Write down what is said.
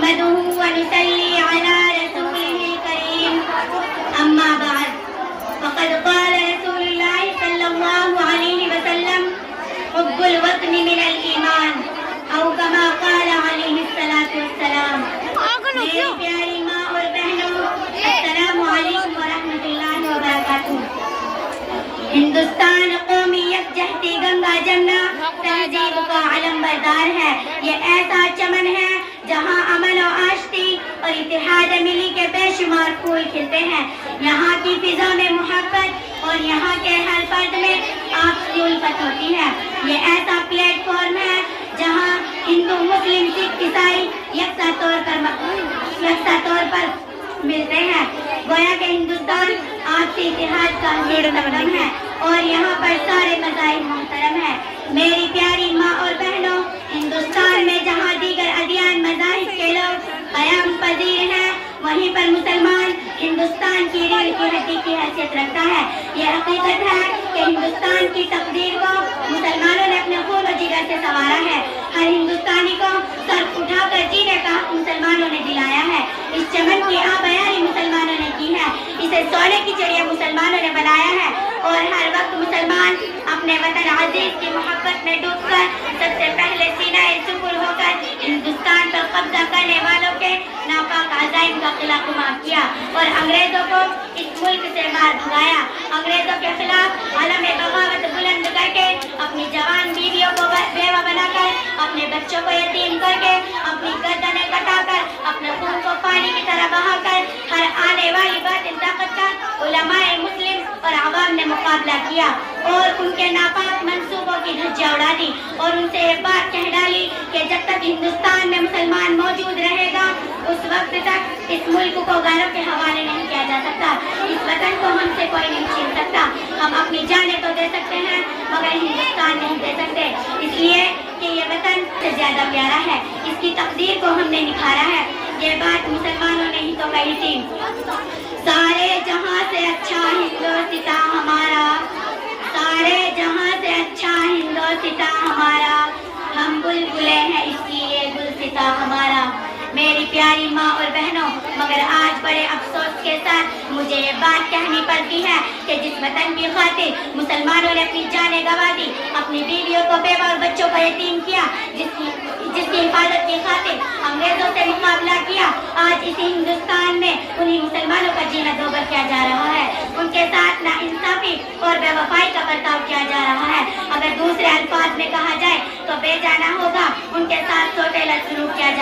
نحمده ونصلي على رسوله الكريم أما بعد فقد قال رسول الله صلى الله عليه وسلم حب الوطن من الإيمان أو كما قال عليه الصلاة والسلام. میری پیاری ماں اور بہنوں، السلام علیکم ورحمۃ اللہ وبرکاتہ. ہندوستان قومی یکجہتی گنگا جمنا تہذیب کا علم بردار ہے. یہ ایسا چمن ہے جہاں امن و آشتی اور اتحاد ملی کے بے شمار پھول کھلتے ہیں. یہاں کی فضا میں محبت اور یہاں کے ہر فرد میں آپسی الفت ہوتی ہے. یہ ایسا پلیٹ فارم ہے جہاں ہندو مسلم سکھ عیسائی یکساں طور پر ملتے ہیں. گویا کہ ہندوستان آپسی اتحاد کا قدم ہے اور یہاں پر سارے مذاہب محترم ہیں. میری پیاری ماں اور بہنوں، ہندوستان میں جہاں دیگر ادیان مذاہب کے لوگ قیام پذیر ہیں، وہیں پر مسلمان ہندوستان کی ریڑھ کی ہڈی کی حیثیت رکھتا ہے. یہ حقیقت ہے کہ ہندوستان کی تقدیر کو مسلمانوں نے اپنے خون و جگر سے سنوارا ہے. ہر ہندوستانی کو سر اٹھا کر جینے کا حق مسلمانوں نے دلایا ہے. اس چمن کی آبیاری مسلمانوں نے کی ہے. اسے سونے کی چڑیا مسلمانوں نے بنایا ہے اور ہر وقت مسلمان اپنے وطن عزیز کی محبت میں ڈوب کر سب سے پہلے سینہ سپر ہو کر ہندوستان پر قبضہ کرنے والوں کے ناپاک عزائم کا خلاف خمار کیا اور انگریزوں کو اس ملک سے باہر بھگایا. انگریزوں کے خلاف علم بغاوت بلند کر کے اپنی جوان بیویوں کو بیوہ بنا کر، اپنے بچوں کو یتیم کر کے، اپنی گردنیں کٹا کر، اپنے خون کو پانی کی طرح بہا کر ہر آنے والی باطل طاقت کا علماء مسلم اور عوام نے مقابلہ کیا اور ان کے ناپاک منصوبوں کی دھجیاں اڑا دی اور ان سے یہ بات کہہ ڈالی کہ جب تک ہندوستان میں مسلمان موجود رہے گا اس وقت تک اس ملک کو غیروں کے حوالے نہیں کیا جا سکتا. اس وطن کو ہم سے کوئی نہیں چھین سکتا. ہم اپنی جانیں تو دے سکتے ہیں مگر ہندوستان نہیں دے سکتے، اس لیے کہ یہ وطن سے زیادہ پیارا ہے. اس کی تقدیر کو ہم نے نکھارا ہے. یہ بات مسلمانوں نے ہی تو کہی تھی. سارے جہاں سے اچھا ہندوستان ہمارا، سارے جہاں سے اچھا ہندوستان ہمارا، ہم بلبلے ہیں اس لیے گلستان ہمارا. میری پیاری ماں اور بہنوں، مگر آج بڑے افسوس کے ساتھ مجھے یہ بات کہنی پڑتی ہے کہ جس وطن کی خاطر مسلمانوں نے اپنی جانیں گنوا دی، اپنی بیویوں کو بیوہ اور بچوں کو یتیم کیا، جس کی حفاظت کی خاطر انگریزوں سے مقابلہ کیا، آج اسی ہندوستان میں انہیں مسلمانوں کا جینا دوبر کیا جا رہا ہے. ان کے ساتھ ناانصافی اور بے وفائی کا برتاؤ کیا جا رہا ہے. اگر دوسرے الفاظ میں کہا جائے تو بے جانا ہوگا ان کے ساتھ سوتیلا سلوک کیا جائے.